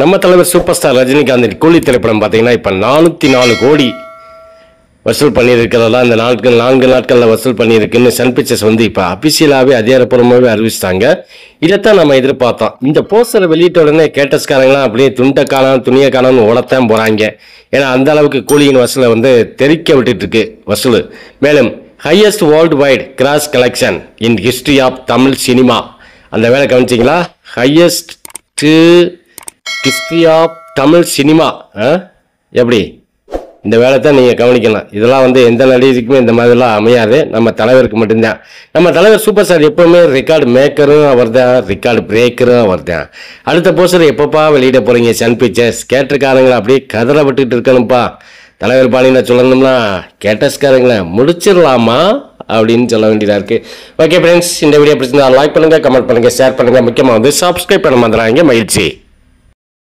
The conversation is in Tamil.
நம்ம தலைவர் சூப்பர் ஸ்டார் ரஜினிகாந்த் கூலி திரைப்படம் பார்த்தீங்கன்னா இப்போ 404 கோடி வசூல் பண்ணியிருக்கிறதா இந்த 4 நாட்களில் வசூல் பண்ணியிருக்குன்னு சன் பிக்சர்ஸ் வந்து இப்போ அபிஷியலாகவே அதிகாரப்பூர்வமாகவே அறிவிச்சிட்டாங்க. இதைத்தான் நம்ம எதிர்பார்த்தோம். இந்த போஸ்டரை வெளியிட்ட உடனே கேட்டஸ்காரங்களாம் அப்படியே துணியை காணான்னு ஓடத்தான் போகிறாங்க. ஏன்னா அந்த அளவுக்கு கூலியின் வசூலை வந்து தெறிக்க விட்டுட்டு இருக்கு வசூல். மேலும் highest worldwide gross collection in history of Tamil cinema, அந்த வேலை கவனிச்சிங்களா? Highest history of Tamil cinema. எப்படி இந்த வேலை தான் நீங்கள் கவனிக்கலாம். இதெல்லாம் வந்து எந்த நடிகருக்குமே இந்த மாதிரிலாம் அமையாது, நம்ம தலைவருக்கு மட்டும்தான். நம்ம தலைவர் சூப்பர் ஸ்டார் எப்போவுமே ரெக்கார்டு மேக்கரும் அவர் தான், ரெக்கார்டு பிரேக்கரும் அவர் தான். அடுத்த போஸ்டர் எப்பப்பா வெளியிட போகிறீங்க சன் பிக்சர்ஸ்? கேட்டிருக்காரங்களா அப்படியே கதற விட்டுட்டு இருக்கணும்ப்பா. தலைவர் பாணியில் சொல்லணும்னா கேட்டஸ்காரங்களை முடிச்சிடலாமா அப்படின்னு சொல்ல வேண்டியதாக இருக்குது. ஓகே ஃப்ரெண்ட்ஸ், இந்த வீடியோ பிடிச்சிருந்தா லைக் பண்ணுங்கள், கமெண்ட் பண்ணுங்கள், ஷேர் பண்ணுங்கள். முக்கியமாக வந்து சப்ஸ்கிரைப் பண்ண மறந்துடாதீங்க. மகிழ்ச்சி.